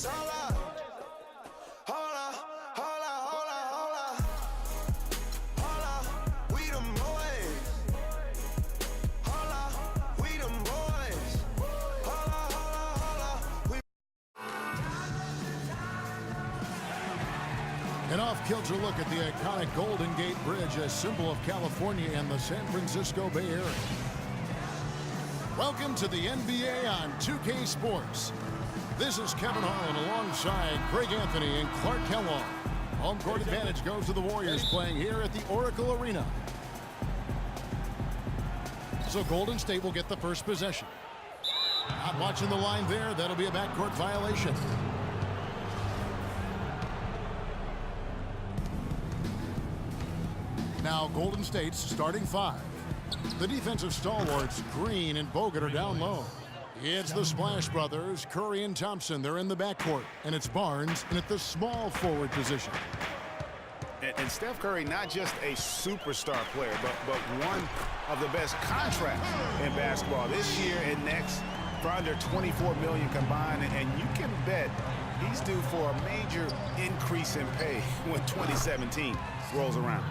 An off-kilter look at the iconic Golden Gate Bridge, a symbol of California and the San Francisco Bay Area. Welcome to the NBA on 2K Sports. This is Kevin Harlan alongside Greg Anthony and Clark Kellogg. Home court advantage goes to the Warriors playing here at the Oracle Arena. So Golden State will get the first possession. Not watching the line there. That'll be a backcourt violation. Now Golden State's starting five. The defensive stalwarts, Green and Bogut, are down low. It's the Splash Brothers, Curry and Thompson. They're in the backcourt. And it's Barnes in at the small forward position. And Steph Curry, not just a superstar player, but one of the best contracts in basketball this year and next for under $24 million combined. And you can bet he's due for a major increase in pay when 2017 rolls around.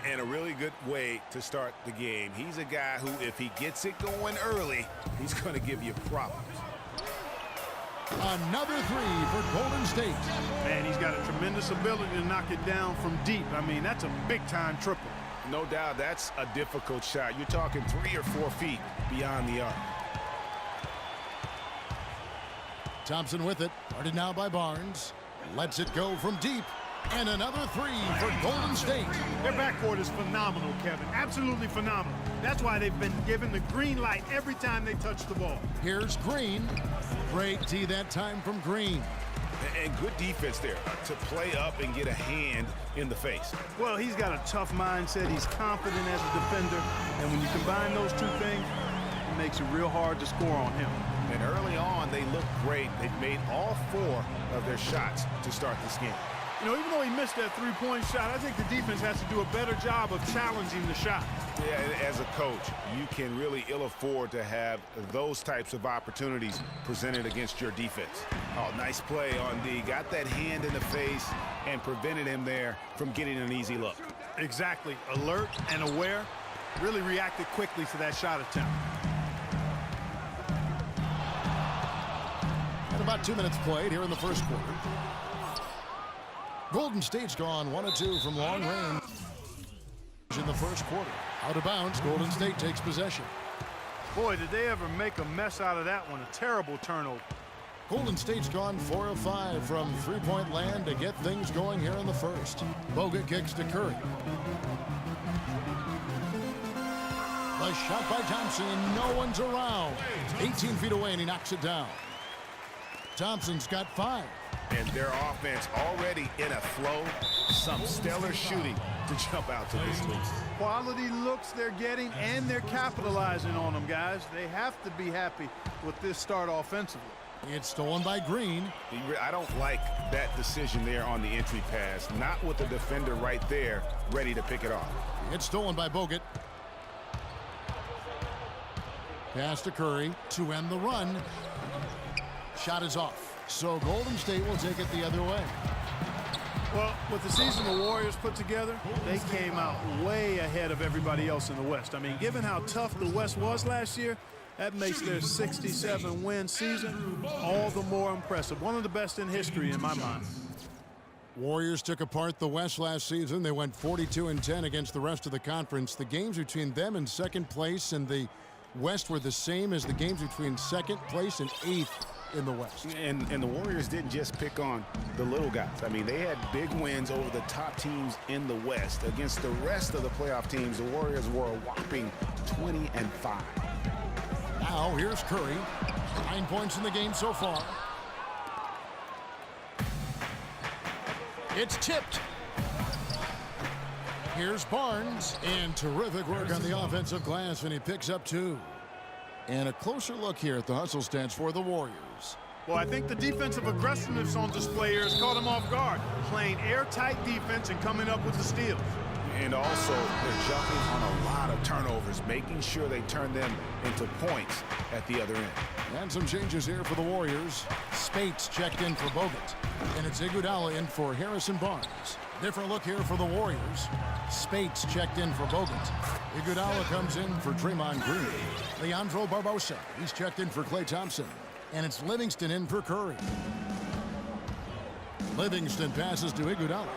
And a really good way to start the game. He's a guy who, if he gets it going early, he's going to give you problems. Another three for Golden State. Man, he's got a tremendous ability to knock it down from deep. I mean, that's a big-time triple. No doubt that's a difficult shot. You're talking 3 or 4 feet beyond the arc. Thompson with it. Guarded now by Barnes. Lets it go from deep. And another three for Golden State. Their backcourt is phenomenal, Kevin. Absolutely phenomenal. That's why they've been given the green light every time they touch the ball. Here's Green. Great D that time from Green. And good defense there to play up and get a hand in the face. Well, he's got a tough mindset. He's confident as a defender. And when you combine those two things, it makes it real hard to score on him. And early on, they look great. They've made all 4 of their shots to start this game. You know, even though he missed that three-point shot, I think the defense has to do a better job of challenging the shot. Yeah, as a coach, you can really ill afford to have those types of opportunities presented against your defense. Oh, nice play on D. Got that hand in the face and prevented him there from getting an easy look. Exactly. Alert and aware. Really reacted quickly to that shot attempt. And about 2 minutes played here in the first quarter. Golden State's gone 1 of 2 from long range in the first quarter. Out of bounds, Golden State takes possession. Boy, did they ever make a mess out of that one. A terrible turnover. Golden State's gone 4 of 5 from three-point land to get things going here in the first. Bogut kicks to Curry. The shot by Thompson, and no one's around. 18 feet away, and he knocks it down. Thompson's got 5. And their offense already in a flow. Some stellar shooting to jump out to this lead. Quality looks they're getting, and they're capitalizing on them, guys. They have to be happy with this start offensively. It's stolen by Green. I don't like that decision there on the entry pass. Not with the defender right there ready to pick it off. It's stolen by Bogut. Pass to Curry to end the run. Shot is off. So Golden State will take it the other way. Well, with the season the Warriors put together, they came out way ahead of everybody else in the West. I mean, given how tough the West was last year, that makes their 67-win season all the more impressive. One of the best in history in my mind. Warriors took apart the West last season. They went 42-10 against the rest of the conference. The games between them and second place in the West were the same as the games between second place and 8th in the West. And the Warriors didn't just pick on the little guys. I mean, they had big wins over the top teams in the West. Against the rest of the playoff teams, the Warriors were a whopping 20-5. Now here's Curry. 9 points in the game so far. It's tipped. Here's Barnes. And terrific work on the offensive glass, and he picks up 2. And a closer look here at the hustle stats for the Warriors. Well, I think the defensive aggressiveness on display here has caught them off guard. Playing airtight defense and coming up with the steals. And also, they're jumping on a lot of turnovers, making sure they turn them into points at the other end. And some changes here for the Warriors. Spates checked in for Bogut. And it's Iguodala in for Harrison Barnes. Different look here for the Warriors. Spates checked in for Bogut. Iguodala comes in for Draymond Green. Leandro Barbosa, he's checked in for Klay Thompson. And it's Livingston in for Curry. Livingston passes to Iguodala.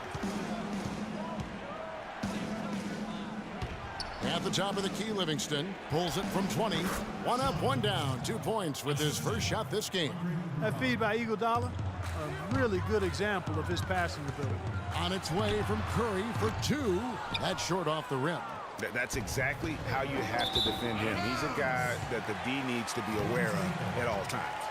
At the top of the key, Livingston pulls it from 20. 1 up, 1 down. 2 points with his first shot this game. That feed by Iguodala, a really good example of his passing ability. On its way from Curry for 2. That's short off the rim. That's exactly how you have to defend him. He's a guy that the D needs to be aware of at all times.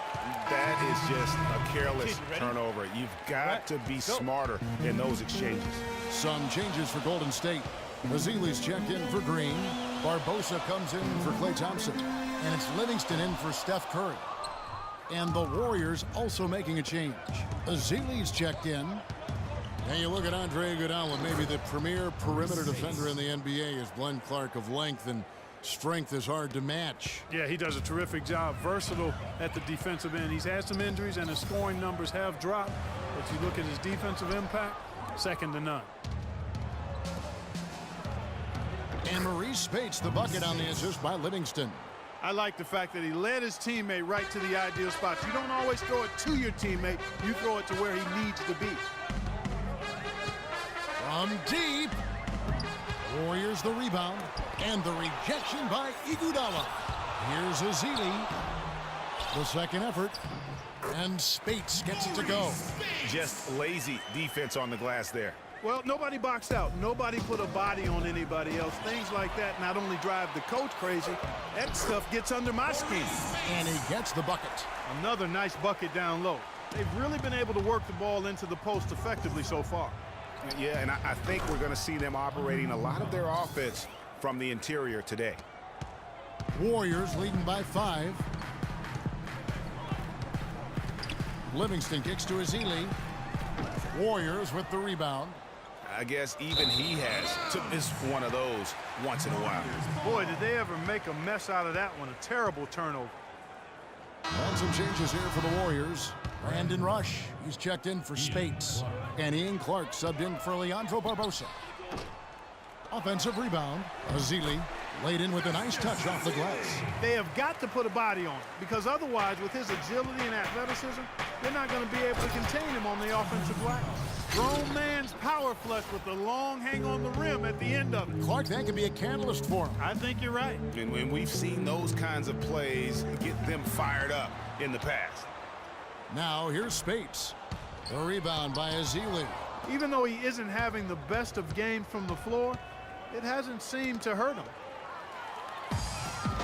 That is just a careless turnover. You've got to be smarter in those exchanges. Some changes for Golden State. Mazili's checked in for Green. Barbosa comes in for Klay Thompson. And it's Livingston in for Steph Curry. And the Warriors also making a change. Mazili's checked in. And you look at Andre Iguodala, maybe the premier perimeter defender in the NBA is Glenn Clark of length and strength is hard to match. Yeah, he does a terrific job. Versatile at the defensive end. He's had some injuries and his scoring numbers have dropped. But you look at his defensive impact, second to none. And Maurice Spates the bucket on the assist by Livingston. I like the fact that he led his teammate right to the ideal spot. You don't always throw it to your teammate. You throw it to where he needs to be. From deep. Warriors the rebound. And the rejection by Iguodala. Here's Ezeli. The second effort. And Spates gets it to go. Just lazy defense on the glass there. Well, nobody boxed out. Nobody put a body on anybody else. Things like that not only drive the coach crazy, that stuff gets under my skin. And he gets the bucket. Another nice bucket down low. They've really been able to work the ball into the post effectively so far. Yeah, and I think we're going to see them operating a lot of their offense from the interior today. Warriors leading by 5. Livingston kicks to Ezeli. Warriors with the rebound. I guess even he has to miss one of those once in a while. Boy, did they ever make a mess out of that one. A terrible turnover. And some changes here for the Warriors. Brandon Rush, he's checked in for Spates. And Ian Clark subbed in for Leandro Barbosa. Offensive rebound. Ezeli laid in with a nice touch off the glass. They have got to put a body on it, because otherwise, with his agility and athleticism, they're not going to be able to contain him on the offensive glass. Grown man's power flush with the long hang on the rim at the end of it. Clark, that could be a catalyst for him. I think you're right. And when we've seen those kinds of plays get them fired up in the past. Now here's Spates. The rebound by Ezeli. Even though he isn't having the best of games from the floor, it hasn't seemed to hurt him.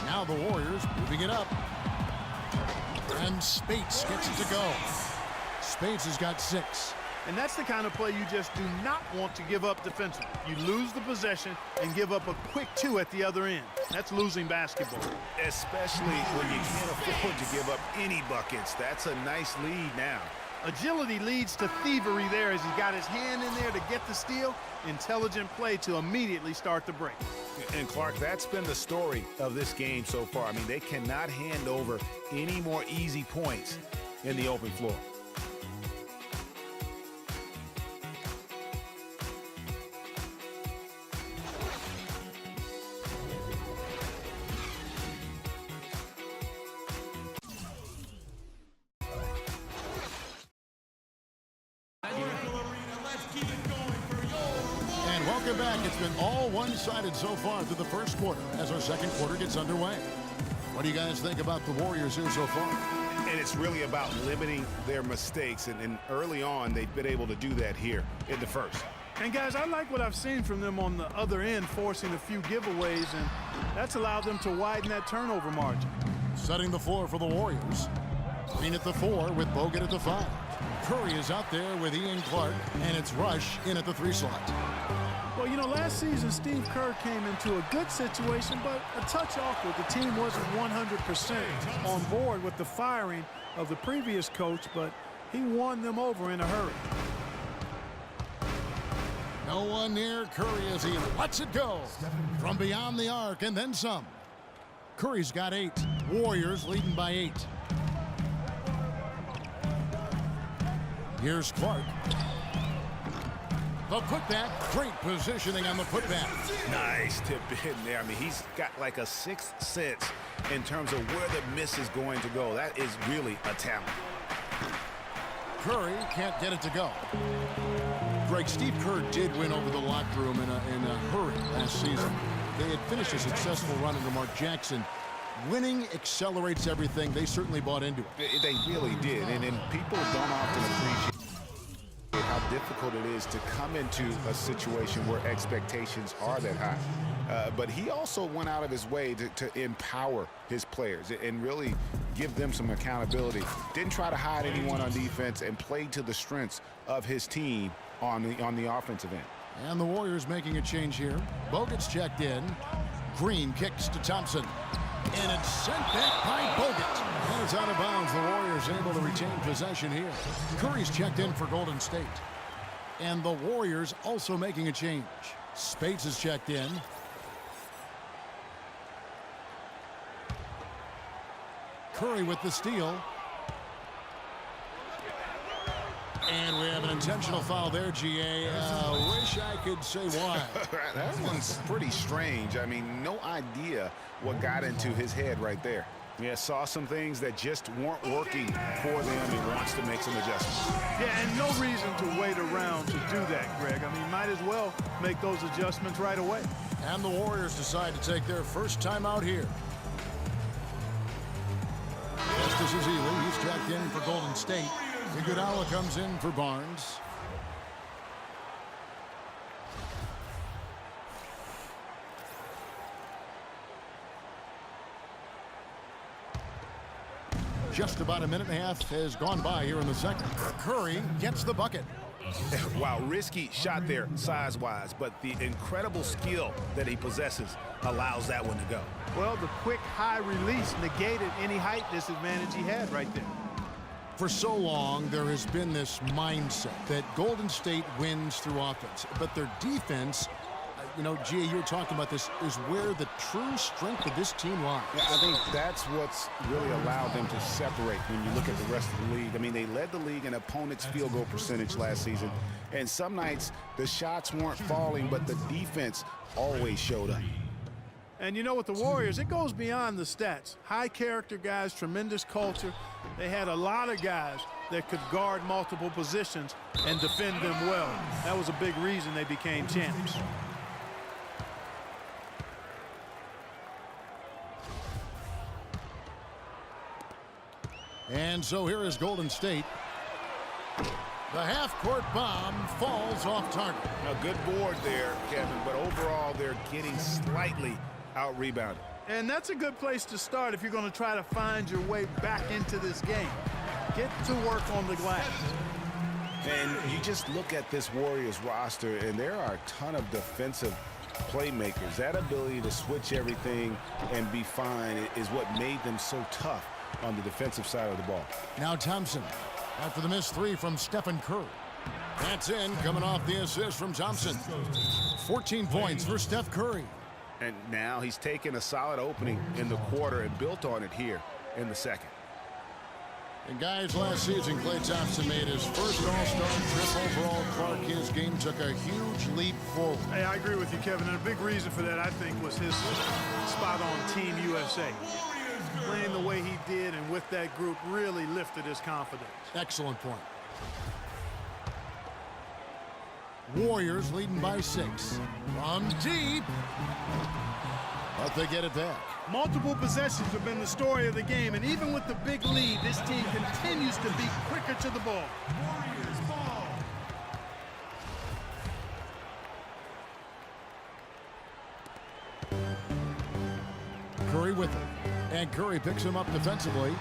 Now the Warriors moving it up. And Spates gets it to go. Spates has got 6. And that's the kind of play you just do not want to give up defensively. You lose the possession and give up a quick 2 at the other end. That's losing basketball. Especially when you can't afford to give up any buckets. That's a nice lead now. Agility leads to thievery there as he got his hand in there to get the steal. Intelligent play to immediately start the break. And Clark, that's been the story of this game so far. I mean, they cannot hand over any more easy points in the open floor. Welcome back. It's been all one-sided so far through the first quarter as our second quarter gets underway. What do you guys think about the Warriors here so far? And it's really about limiting their mistakes, and early on they've been able to do that here in the first. And guys, I like what I've seen from them on the other end, forcing a few giveaways, and that's allowed them to widen that turnover margin. Setting the floor for the Warriors. Green at the 4 with Bogut at the 5. Curry is out there with Ian Clark, and it's Rush in at the 3 slot. Well, you know, last season, Steve Kerr came into a good situation, but a touch awkward. The team wasn't 100% on board with the firing of the previous coach, but he won them over in a hurry. No one near Curry as he lets it go from beyond the arc and then some. Curry's got 8. Warriors leading by 8. Here's Clark. The putback. Great positioning on the putback. Nice tip in there. I mean, he's got like a sixth sense in terms of where the miss is going to go. That is really a talent. Curry can't get it to go. Greg, Steve Kerr did win over the locker room in a hurry last season. They had finished a successful run under Mark Jackson. Winning accelerates everything. They certainly bought into it. They really did. And people don't often appreciate how difficult it is to come into a situation where expectations are that high. But he also went out of his way to empower his players and really give them some accountability. Didn't try to hide anyone on defense and played to the strengths of his team on the offensive end. And the Warriors making a change here. Bogut's checked in. Green kicks to Thompson. And it's sent back by Bogut. And it's out of bounds. The Warriors able to retain possession here. Curry's checked in for Golden State. And the Warriors also making a change. Speights is checked in. Curry with the steal. And we have an intentional foul there, GA. Wish I could say why. That one's pretty strange. I mean, no idea what got into his head right there. Yeah, saw some things that just weren't working for them. He wants to make some adjustments. Yeah, and no reason to wait around to do that, Greg. I mean, might as well make those adjustments right away. And the Warriors decide to take their first time out here. Justice is Ely. He's checked in for Golden State. Iguodala comes in for Barnes. Just about a minute and a half has gone by here in the second. Curry gets the bucket. Wow, risky shot there size-wise, but the incredible skill that he possesses allows that one to go. Well, the quick high release negated any height disadvantage he had right there. For so long, there has been this mindset that Golden State wins through offense, but their defense, you know, Gia, you were talking about this, is where the true strength of this team lies. Yeah, I think that's what's really allowed them to separate when you look at the rest of the league. I mean, they led the league in opponents' field goal percentage last season, and some nights the shots weren't falling, but the defense always showed up. And you know, with the Warriors, it goes beyond the stats. High character guys, tremendous culture. They had a lot of guys that could guard multiple positions and defend them well. That was a big reason they became champs. And so here is Golden State. The half-court bomb falls off target. A good board there, Kevin, but overall they're getting slightly out-rebounded. And that's a good place to start if you're going to try to find your way back into this game. Get to work on the glass. And you just look at this Warriors roster, and there are a ton of defensive playmakers. That ability to switch everything and be fine is what made them so tough on the defensive side of the ball. Now Thompson, after the missed three from Stephen Curry. That's in, coming off the assist from Thompson. 14 points for Steph Curry. And now he's taken a solid opening in the quarter and built on it here in the second. And guys, last season, Klay Thompson made his first All-Star trip overall. Clark, his game took a huge leap forward. Hey, I agree with you, Kevin. And a big reason for that, I think, was his spot on Team USA. Playing the way he did and with that group really lifted his confidence. Excellent point. Warriors leading by 6. From deep. But they get it back. Multiple possessions have been the story of the game, and even with the big lead, this team continues to be quicker to the ball. Warriors ball. Curry with it. And Curry picks him up defensively.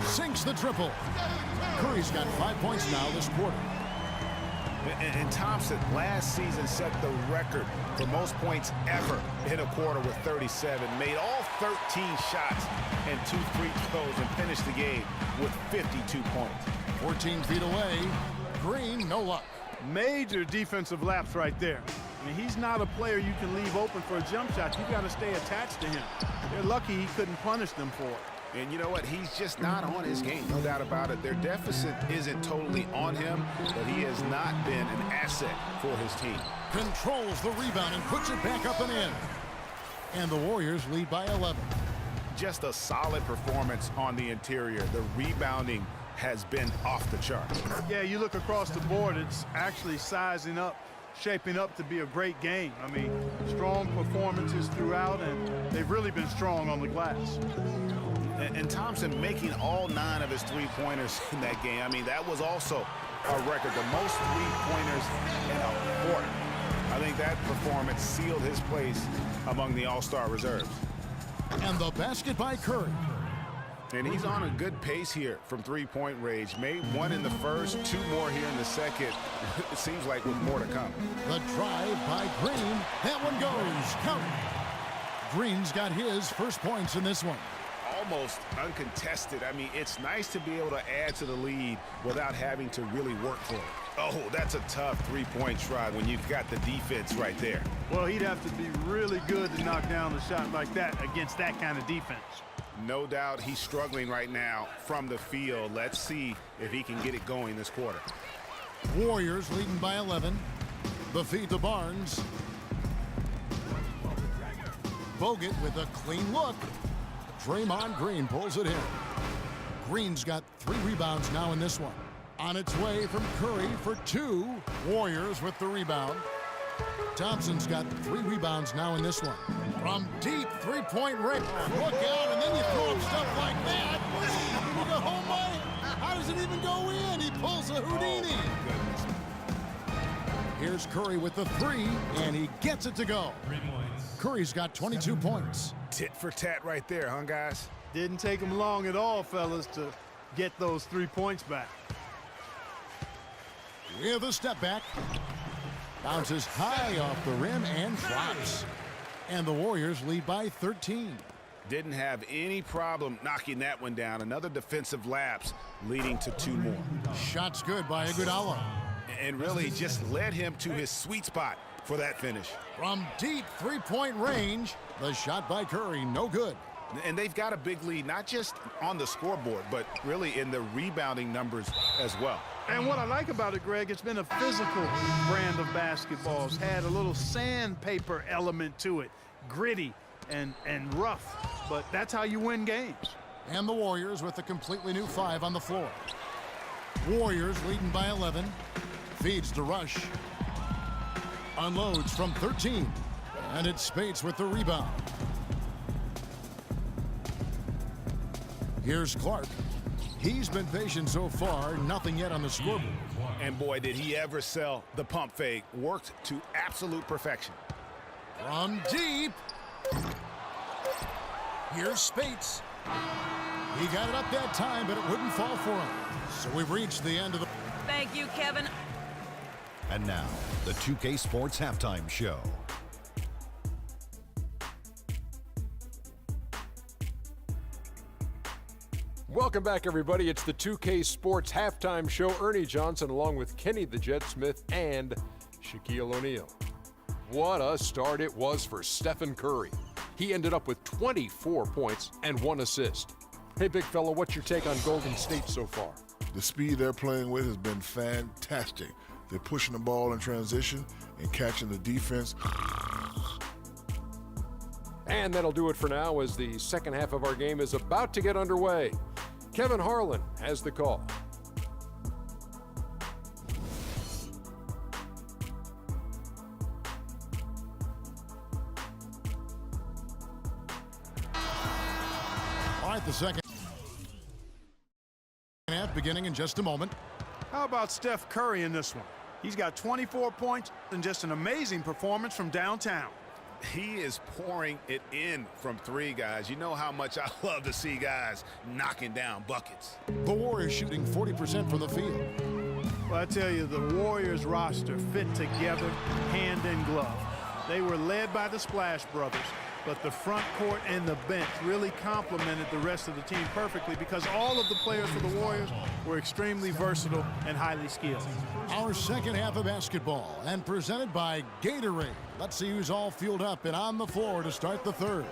Sinks the triple. Curry's got 5 points now this quarter. And Thompson last season set the record for most points ever in a quarter with 37. Made all 13 shots and 2 free throws and finished the game with 52 points. 14 feet away. Green, no luck. Major defensive lapse right there. I mean, he's not a player you can leave open for a jump shot. You've got to stay attached to him. They're lucky he couldn't punish them for it. And you know what? He's just not on his game, no doubt about it. Their deficit isn't totally on him, but he has not been an asset for his team. Controls the rebound and puts it back up and in. And the Warriors lead by 11. Just a solid performance on the interior. The rebounding has been off the charts. Yeah, you look across the board, it's actually sizing up, shaping up to be a great game. I mean, strong performances throughout, and they've really been strong on the glass. And Thompson making all 9 of his three-pointers in that game. I mean, that was also a record, the most three-pointers in a quarter. I think that performance sealed his place among the All-Star reserves. And the basket by Curry. And he's on a good pace here from three-point range. Made 1 in the first, 2 more here in the second. It seems like with more to come. The drive by Green. That one goes. Count. Green's got his first points in this one. Almost uncontested. I mean, it's nice to be able to add to the lead without having to really work for it. Oh, that's a tough three-point try when you've got the defense right there. Well, he'd have to be really good to knock down a shot like that against that kind of defense. No doubt he's struggling right now from the field. Let's see if he can get it going this quarter. Warriors leading by 11. The feed to Barnes. Bogut with a clean look. Draymond Green pulls it in. Green's got 3 rebounds now in this one. On its way from Curry for 2. Warriors with the rebound. Thompson's got 3 rebounds now in this one. From deep three-point range. Look out, and then you throw him stuff like that. You go, oh my, how does it even go in? He pulls a Houdini. Here's Curry with the 3, and he gets it to go. Curry's got 22 points. Tit for tat right there, huh, guys? Didn't take him long at all, fellas, to get those 3 points back. With a step back. Bounces high off the rim and drops. And the Warriors lead by 13. Didn't have any problem knocking that one down. Another defensive lapse leading to 2 more. Shot's good by Iguodala. And really just led him to his sweet spot for that finish. From deep three-point range, the shot by Curry, no good. And they've got a big lead, not just on the scoreboard, but really in the rebounding numbers as well. And what I like about it, Greg, it's been a physical brand of basketball. It's had a little sandpaper element to it, gritty and rough, but that's how you win games. And the Warriors with a completely new 5 on the floor. Warriors leading by 11. Feeds to Rush. Unloads from 13. And it's Spates with the rebound. Here's Clark. He's been patient so far, nothing yet on the scoreboard. And boy, did he ever sell the pump fake. Worked to absolute perfection. From deep. Here's Spates. He got it up that time, but it wouldn't fall for him. So we've reached the end of the... Thank you, Kevin. And now, the 2K Sports Halftime Show. Welcome back, everybody. It's the 2K Sports Halftime Show. Ernie Johnson along with Kenny the Jet Smith and Shaquille O'Neal. What a start it was for Stephen Curry. He ended up with 24 points and 1 assist. Hey, big fella, what's your take on Golden State so far? The speed they're playing with has been fantastic. They're pushing the ball in transition and catching the defense. And that'll do it for now as the second half of our game is about to get underway. Kevin Harlan has the call. All right, the second half beginning in just a moment. How about Steph Curry in this one? He's got 24 points and just an amazing performance from downtown. He is pouring it in from 3, guys. You know how much I love to see guys knocking down buckets. The Warriors shooting 40% from the field. Well, I tell you, the Warriors roster fit together hand in glove. They were led by the Splash Brothers, but the front court and the bench really complemented the rest of the team perfectly because all of the players for the Warriors were extremely versatile and highly skilled. Our second half of basketball, and presented by Gatorade. Let's see who's all fueled up and on the floor to start the third.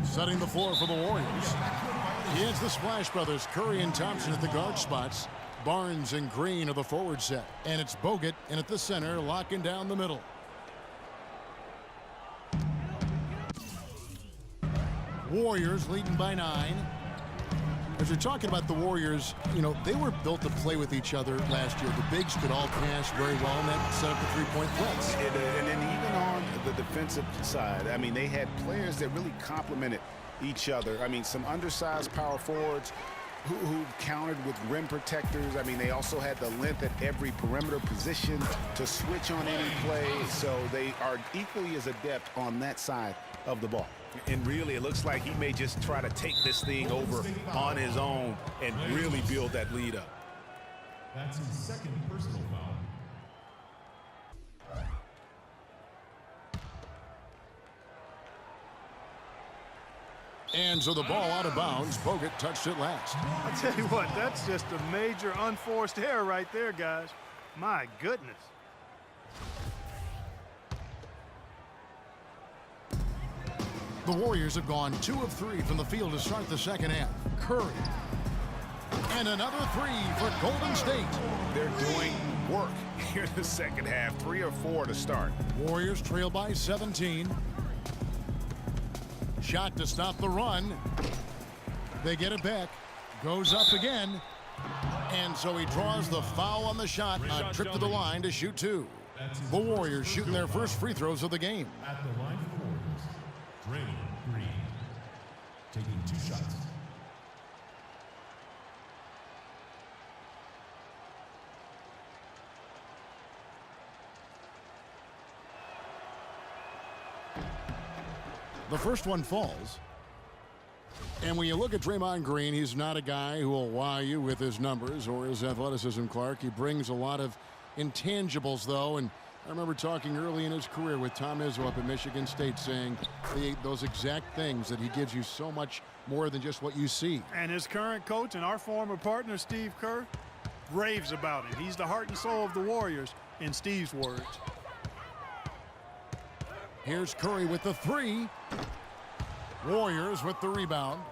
Setting the floor for the Warriors. It's the Splash Brothers, Curry and Thompson at the guard spots. Barnes and Green are the forward set. And it's Bogut in at the center, locking down the middle. Warriors leading by 9. As you're talking about the Warriors, you know, they were built to play with each other last year. The bigs could all pass very well, and that set up the three-point threats. And then even on the defensive side, I mean, they had players that really complemented each other. I mean, some undersized power forwards who countered with rim protectors. I mean, they also had the length at every perimeter position to switch on any play. So they are equally as adept on that side of the ball. And really, it looks like he may just try to take this thing over on his own and really build that lead up. That's his second personal foul. And so the ball out of bounds. Bogut touched it last. I tell you what, that's just a major unforced error right there, guys. My goodness. The Warriors have gone 2 of 3 from the field to start the second half. Curry. And another 3 for Golden State. They're doing work here in the second half. 3 or 4 to start. Warriors trail by 17. Shot to stop the run. They get it back. Goes up again. And so he draws the foul on the shot. A trip to the line to shoot 2. The Warriors shooting their first free throws of the game. At the line for the Warriors, Draymond Green, taking 2 shots. The first one falls. And when you look at Draymond Green, he's not a guy who will wow you with his numbers or his athleticism, Clark. He brings a lot of intangibles, though, and I remember talking early in his career with Tom Izzo up at Michigan State saying those exact things, that he gives you so much more than just what you see. And his current coach and our former partner, Steve Kerr, raves about him. He's the heart and soul of the Warriors, in Steve's words. Here's Curry with the 3. Warriors with the rebound.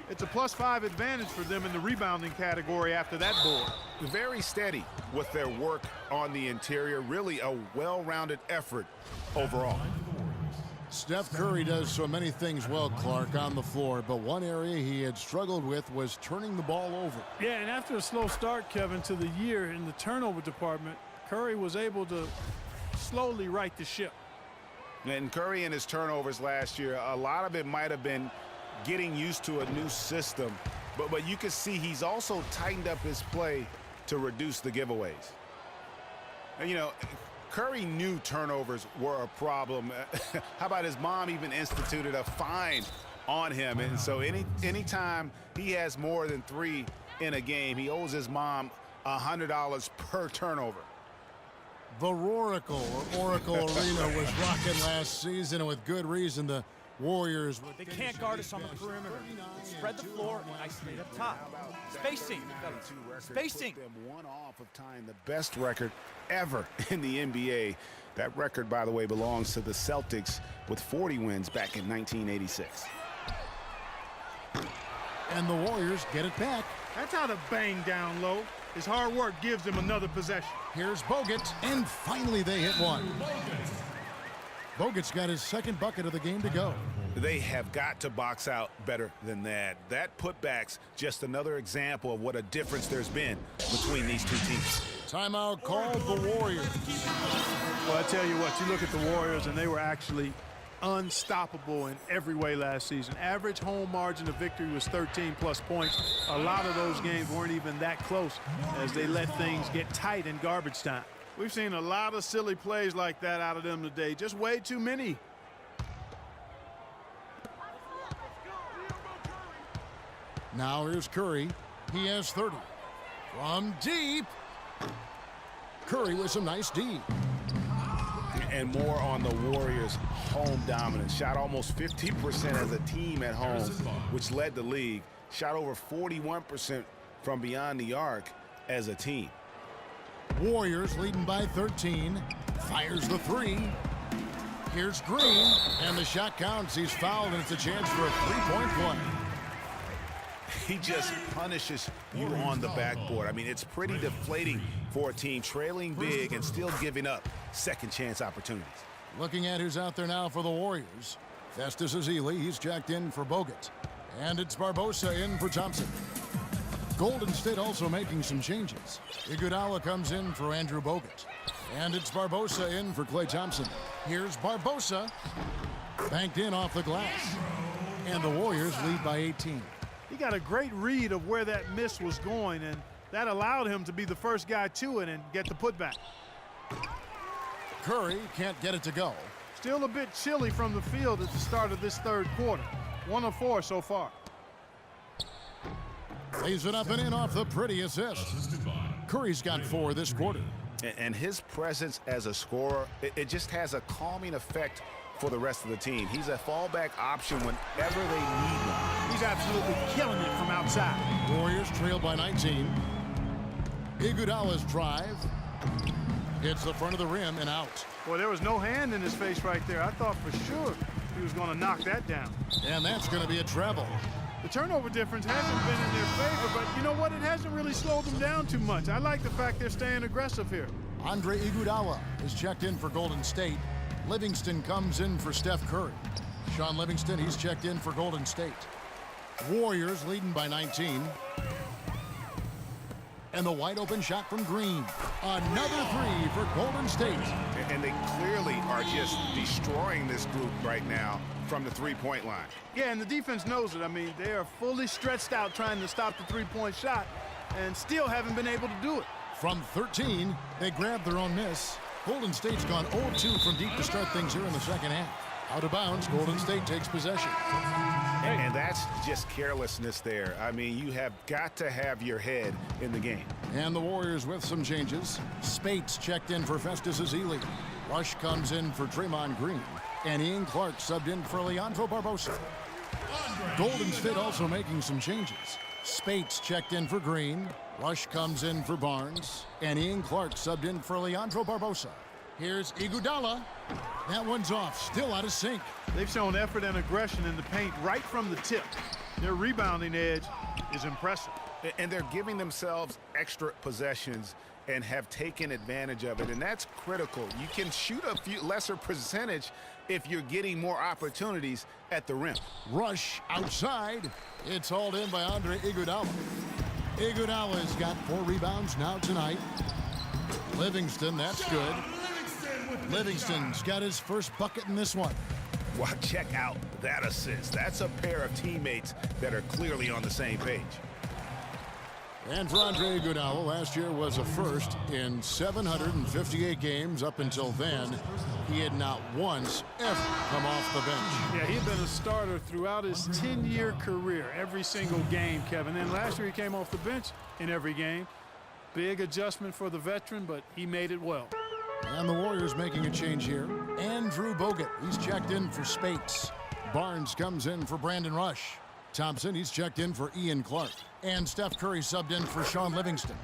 It's a +5 advantage for them in the rebounding category after that board. Very steady with their work on the interior. Really a well-rounded effort overall. Steph Curry does so many things well, Clark, on the floor, but one area he had struggled with was turning the ball over. Yeah, and after a slow start, Kevin, to the year in the turnover department, Curry was able to slowly right the ship. And Curry and his turnovers last year, a lot of it might have been getting used to a new system, but you can see he's also tightened up his play to reduce the giveaways. And, you know, Curry knew turnovers were a problem. How about his mom even instituted a fine on him? And so anytime he has more than 3 in a game, he owes his mom $100 per turnover. The Roracle, or Oracle Arena, was rocking last season, and with good reason. The Warriors. They can't guard us on the perimeter. Spread the floor and isolate up top. Spacing, fellas. Spacing. Them one off of tying the best record ever in the NBA. That record, by the way, belongs to the Celtics with 40 wins back in 1986. And the Warriors get it back. That's how to bang down low. His hard work gives him another possession. Here's Bogut, and finally they hit one. Bogut's got his second bucket of the game to go. They have got to box out better than that. That putback's just another example of what a difference there's been between these two teams. Timeout called the Warriors. Well, I tell you what, you look at the Warriors, and they were actually unstoppable in every way last season. Average home margin of victory was 13+ points. A lot of those games weren't even that close as they let things get tight in garbage time. We've seen a lot of silly plays like that out of them today. Just way too many. Now here's Curry. He has 30. From deep. Curry with some nice D. and more on the Warriors' home dominance. Shot almost 50% as a team at home, which led the league. Shot over 41% from beyond the arc as a team. Warriors leading by 13. Fires the three. Here's Green, and the shot counts. He's fouled, and it's a chance for a three-point play. He just punishes you on the backboard. I mean, it's pretty deflating for a team trailing big and still giving up second chance opportunities. Looking at who's out there now for the Warriors. Festus Ezeli, he's checked in for Bogut. And it's Barbosa in for Thompson. Golden State also making some changes. Iguodala comes in for Andrew Bogut. And it's Barbosa in for Klay Thompson. Here's Barbosa. Banked in off the glass. And the Warriors lead by 18. He got a great read of where that miss was going, and that allowed him to be the first guy to it and get the putback. Curry can't get it to go. Still a bit chilly from the field at the start of this third quarter. 1 of 4 so far. Lays it up and in off the pretty assist. Curry's got 4 this quarter. And his presence as a scorer, it just has a calming effect for the rest of the team. He's a fallback option whenever they need one. He's absolutely killing it from outside. Warriors trail by 19. Iguodala's drive. Hits the front of the rim and out. Boy, there was no hand in his face right there. I thought for sure he was going to knock that down. And that's going to be a treble. The turnover difference hasn't been in their favor, but you know what? It hasn't really slowed them down too much. I like the fact they're staying aggressive here. Andre Iguodala is checked in for Golden State. Livingston comes in for Steph Curry. Sean Livingston, he's checked in for Golden State. Warriors leading by 19. And the wide open shot from Green. Another three for Golden State. And they clearly are just destroying this group right now from the three-point line. Yeah, and the defense knows it. I mean, they are fully stretched out trying to stop the three-point shot and still haven't been able to do it. From 13, they grabbed their own miss. Golden State's gone 0-2 from deep to start things here in the second half. Out of bounds, Golden State takes possession. And that's just carelessness there. I mean, you have got to have your head in the game. And the Warriors with some changes. Spates checked in for Festus Ezeli. Rush comes in for Draymond Green. And Ian Clark subbed in for Leandro Barbosa. Golden State also making some changes. Spates checked in for Green. Rush comes in for Barnes. And Ian Clark subbed in for Leandro Barbosa. Here's Iguodala. That one's off, still out of sync. They've shown effort and aggression in the paint right from the tip. Their rebounding edge is impressive. And they're giving themselves extra possessions and have taken advantage of it, and that's critical. You can shoot a few lesser percentage if you're getting more opportunities at the rim. Rush outside. It's hauled in by Andre Iguodala. Iguodala's got 4 rebounds now tonight. Livingston, that's good. Livingston's got his first bucket in this one. Well, check out that assist. That's a pair of teammates that are clearly on the same page. And for Andre Iguodala, last year was a first in 758 games. Up until then, he had not once ever come off the bench. Yeah, he'd been a starter throughout his 10-year career, every single game, Kevin. And last year he came off the bench in every game. Big adjustment for the veteran, but he made it well. And the Warriors making a change here. Andrew Bogut, he's checked in for Spates. Barnes comes in for Brandon Rush. Thompson, he's checked in for Ian Clark. And Steph Curry subbed in for Sean Livingston.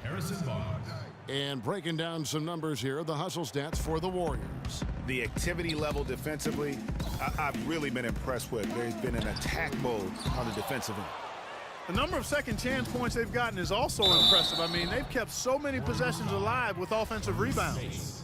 And breaking down some numbers here, the hustle stats for the Warriors. The activity level defensively, I've really been impressed with. There's been an attack mode on the defensive end. The number of second chance points they've gotten is also impressive. I mean, they've kept so many possessions alive with offensive rebounds.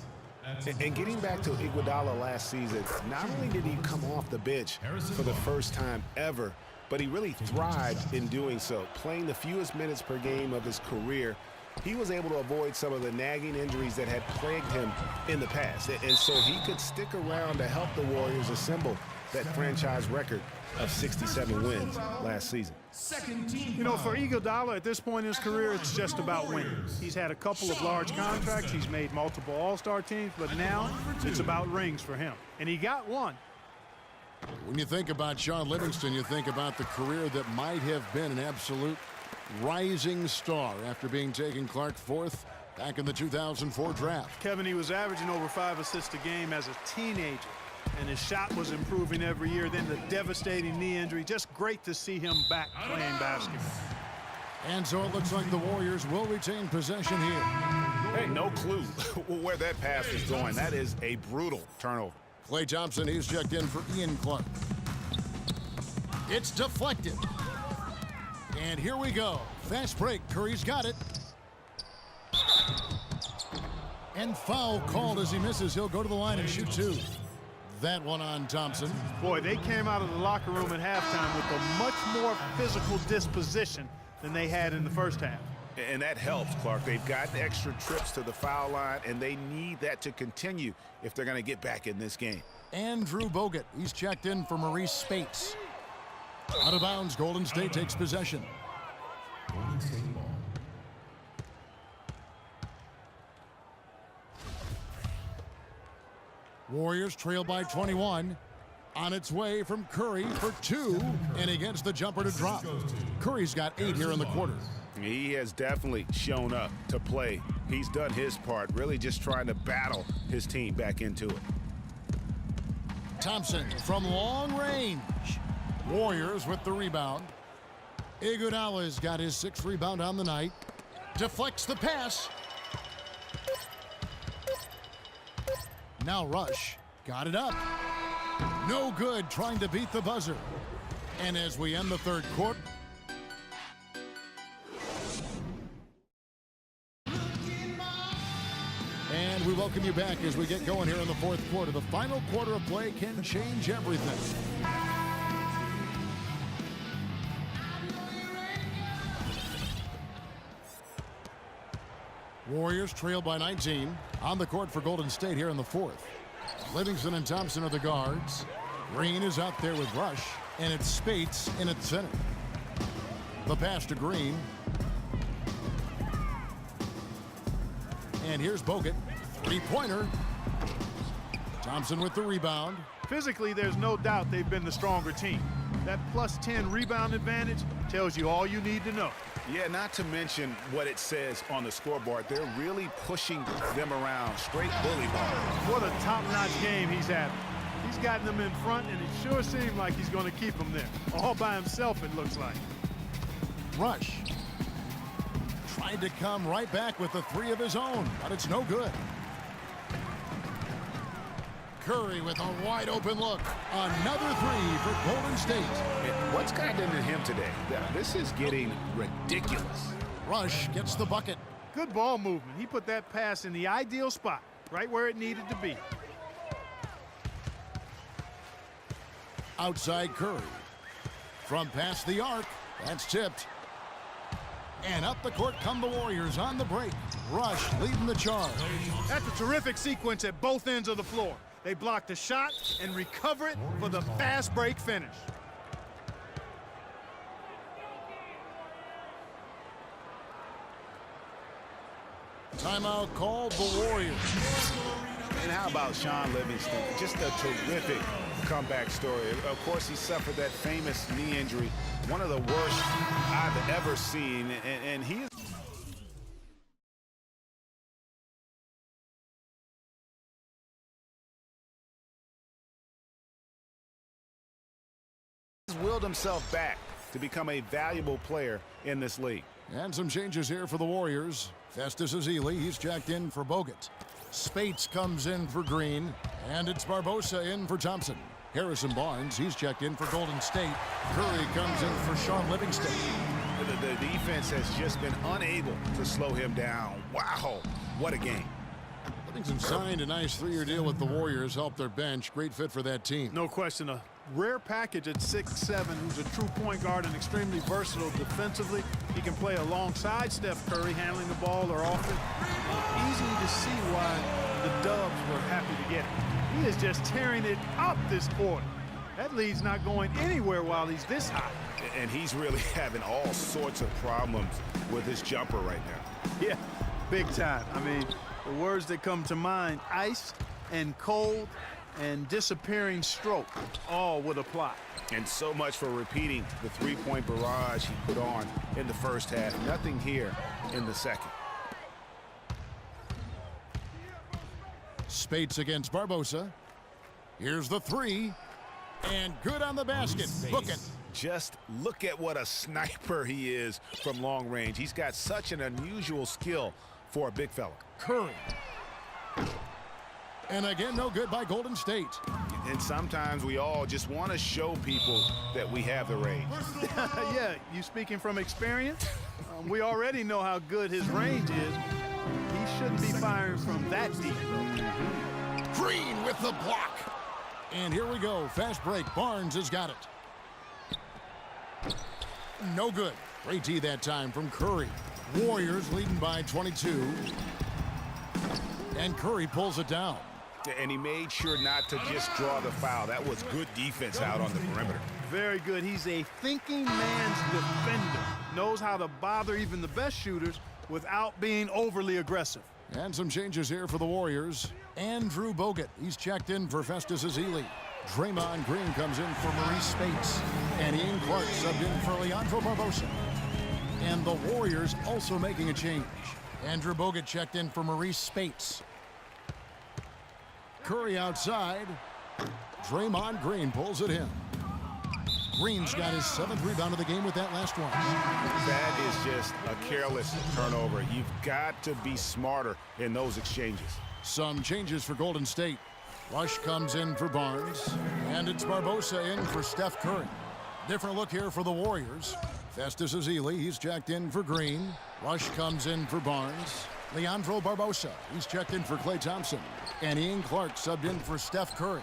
And getting back to Iguodala last season, not only did he come off the bench for the first time ever, but he really thrived in doing so. Playing the fewest minutes per game of his career, he was able to avoid some of the nagging injuries that had plagued him in the past. And so he could stick around to help the Warriors assemble that franchise record of 67 wins last season. You know, for Iguodala at this point in his career, it's just about winning. He's had a couple of large contracts. He's made multiple All-Star teams, but now it's about rings for him. And he got one. When you think about Sean Livingston, you think about the career that might have been an absolute rising star after being taken Clark 4th back in the 2004 draft. Kevin, he was averaging over 5 assists a game as a teenager, and his shot was improving every year. Then the devastating knee injury. Just great to see him back playing basketball. And so it looks like the Warriors will retain possession here. Hey, no clue where that pass is going. That is a brutal turnover. Klay Thompson, he's checked in for Ian Clark. It's deflected. And here we go. Fast break. Curry's got it. And foul called as he misses. He'll go to the line and shoot 2. That one on Thompson. Boy, they came out of the locker room at halftime with a much more physical disposition than they had in the first half. And that helps, Clark. They've gotten extra trips to the foul line, and they need that to continue if they're going to get back in this game. Andrew Bogut, he's checked in for Maurice Spates. Out of bounds, Golden State takes possession. Golden State ball. Warriors trail by 21. On its way from Curry for 2, and he gets the jumper to drop. Curry's got 8 here in the quarter. He has definitely shown up to play. He's done his part, really just trying to battle his team back into it. Thompson from long range. Warriors with the rebound. Iguodala's got his 6th rebound on the night. Deflects the pass. Now Rush got it up. No good, trying to beat the buzzer. And as we end the third quarter, and we welcome you back as we get going here in the fourth quarter. The final quarter of play can change everything. Warriors trail by 19 on the court for Golden State here in the fourth. Livingston and Thompson are the guards. Green is out there with Rush, and it's Spates in at center. The pass to Green. And here's Bogut. 3-pointer. Thompson with the rebound. Physically, there's no doubt they've been the stronger team. That +10 rebound advantage tells you all you need to know. Yeah, not to mention what it says on the scoreboard. They're really pushing them around. Straight bully ball. What a top-notch game he's having. He's gotten them in front, and it sure seems like he's going to keep them there. All by himself, it looks like. Rush. Tried to come right back with the 3 of his own, but it's no good. Curry with a wide open look. Another 3 for Golden State. And what's gotten into him today? This is getting ridiculous. Rush gets the bucket. Good ball movement. He put that pass in the ideal spot, right where it needed to be. Outside Curry. From past the arc, that's tipped. And up the court come the Warriors on the break. Rush leading the charge. That's a terrific sequence at both ends of the floor. They block the shot and recover it for the fast break finish. Timeout called the Warriors. And how about Sean Livingston? Just a terrific comeback story. Of course, he suffered that famous knee injury, one of the worst I've ever seen, and he is willed himself back to become a valuable player in this league. And some changes here for the Warriors. Festus Ezeli, he's checked in for Bogut. Spates comes in for Green, and it's Barbosa in for Thompson. Harrison Barnes, he's checked in for Golden State. Curry comes in for Sean Livingston. The defense has just been unable to slow him down. Wow, what a game. Livingston signed a nice 3-year deal with the Warriors, helped their bench. Great fit for that team. No question, a rare package at 6'7", who's a true point guard and extremely versatile defensively. He can play alongside Steph Curry, handling the ball or off it. Easy to see why the Dubs were happy to get him. He is just tearing it up this quarter. That lead's not going anywhere while he's this hot. And he's really having all sorts of problems with his jumper right now. Yeah, big time. I mean, the words that come to mind, ice and cold and disappearing stroke, all would apply. And so much for repeating the three-point barrage he put on in the first half. Nothing here in the second. Spates against Barbosa. Here's the three. And good on the basket. Book it. Just look at what a sniper he is from long range. He's got such an unusual skill for a big fella. Curry. And again, no good by Golden State. And sometimes we all just want to show people that we have the range. Yeah, you speaking from experience? We already know how good his range is. He shouldn't be firing from that deep. Green with the block. And here we go. Fast break. Barnes has got it. No good. Great D that time from Curry. Warriors leading by 22. And Curry pulls it down. And he made sure not to just draw the foul. That was good defense out on the perimeter. Very good. He's a thinking man's defender. Knows how to bother even the best shooters without being overly aggressive. And some changes here for the Warriors. Andrew Bogut, he's checked in for Festus Ezeli. Draymond Green comes in for Maurice Spates. And Ian Clark subbed in for Leandro Barbosa. And the Warriors also making a change. Andrew Bogut checked in for Maurice Spates. Curry outside. Draymond Green pulls it in. Green's got his 7th rebound of the game with that last one. That is just a careless turnover. You've got to be smarter in those exchanges. Some changes for Golden State. Rush comes in for Barnes. And it's Barbosa in for Steph Curry. Different look here for the Warriors. Festus Ezeli, he's checked in for Green. Rush comes in for Barnes. Leandro Barbosa, he's checked in for Klay Thompson. And Ian Clark subbed in for Steph Curry.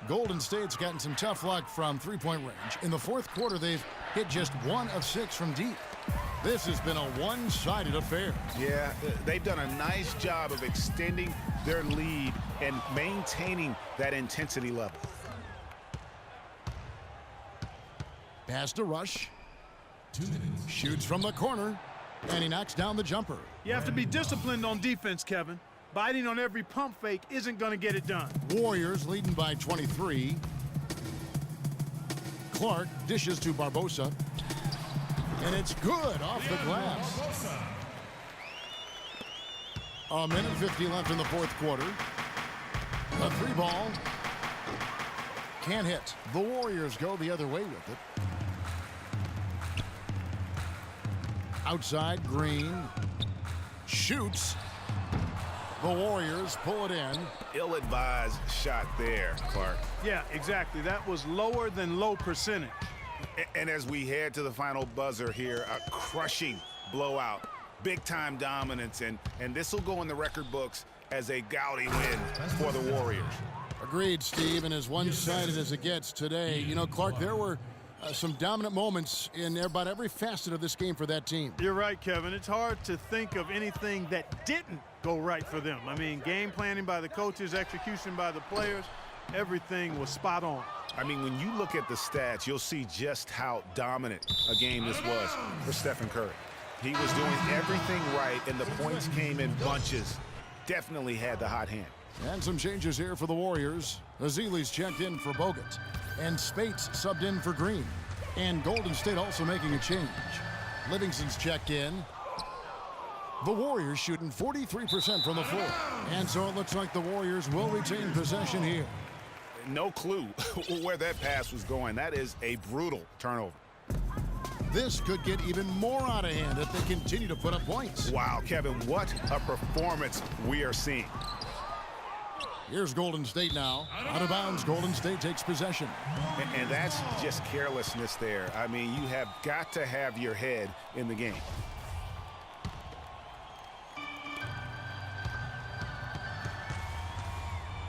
Golden State's gotten some tough luck from three-point range. In the fourth quarter, they've hit just 1 of 6 from deep. This has been a one-sided affair. Yeah, they've done a nice job of extending their lead and maintaining that intensity level. Pass to Rush. 2 minutes. Shoots from the corner. And he knocks down the jumper. You have to be disciplined on defense, Kevin. Biting on every pump fake isn't going to get it done. Warriors leading by 23. Clark dishes to Barbosa. And it's good off the glass. A minute 50 left in the fourth quarter. A 3-ball. Can't hit. The Warriors go the other way with it. Outside, Green. Shoots. The Warriors pull it in. Ill-advised shot there, Clark. Yeah, exactly. That was lower than low percentage. And as we head to the final buzzer here, a crushing blowout. Big-time dominance, and this will go in the record books as a gaudy win for the Warriors. Agreed, Steve, and as one-sided as it gets today. You know, Clark, there were some dominant moments in about every facet of this game for that team. You're right, Kevin. It's hard to think of anything that didn't go right for them. I mean, game planning by the coaches, execution by the players, everything was spot on. I mean, when you look at the stats, you'll see just how dominant a game this was for Stephen Curry. He was doing everything right, and the points came in bunches. Definitely had the hot hand. And some changes here for the Warriors. Ezeli's checked in for Bogut. And Spates subbed in for Green. And Golden State also making a change. Livingston's checked in. The Warriors shooting 43% from the floor. And so it looks like the Warriors will retain possession here. No clue where that pass was going. That is a brutal turnover. This could get even more out of hand if they continue to put up points. Wow, Kevin, what a performance we are seeing. Here's Golden State now. Out of bounds, Golden State takes possession. And that's just carelessness there. I mean, you have got to have your head in the game.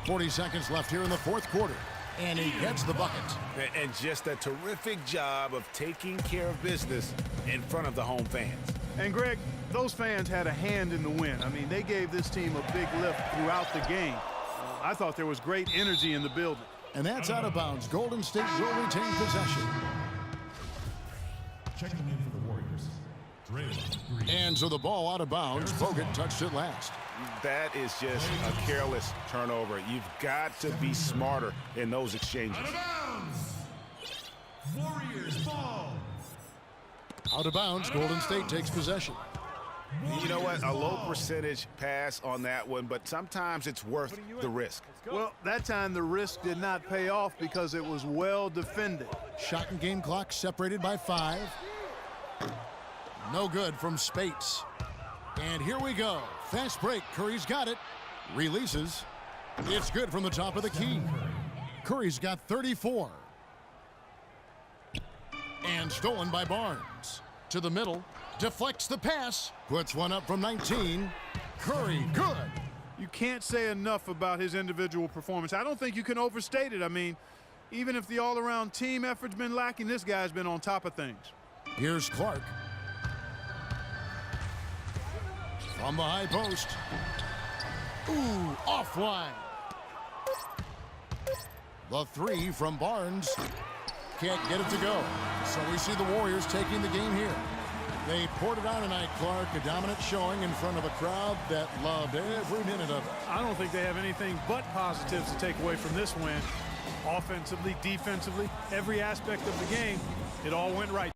.40 seconds left here in the fourth quarter. And he gets the bucket. And just a terrific job of taking care of business in front of the home fans. And, Greg, those fans had a hand in the win. I mean, they gave this team a big lift throughout the game. I thought there was great energy in the building. And that's out of bounds. Golden State will retain possession. Checking in for the Warriors. Draymond Green. And so the ball out of bounds. Bogut touched it last. That is just a careless turnover. You've got to be smarter in those exchanges. Out of bounds. Warriors ball. Out of bounds. Golden State takes possession. You know what? A low percentage pass on that one, but sometimes it's worth the risk. Well, that time the risk did not pay off because it was well defended. Shot and game clock separated by 5. No good from Spates. And here we go. Fast break. Curry's got it. Releases. It's good from the top of the key. Curry's got 34. And stolen by Barnes. To the middle. Deflects the pass. Puts one up from 19. Curry, good. You can't say enough about his individual performance. I don't think you can overstate it. I mean, even if the all-around team effort's been lacking, this guy's been on top of things. Here's Clark. From the high post. Ooh, offline. The 3 from Barnes. Can't get it to go. So we see the Warriors taking the game here. They poured it on tonight, Clark. A dominant showing in front of a crowd that loved every minute of it. I don't think they have anything but positives to take away from this win. Offensively, defensively, every aspect of the game, it all went right.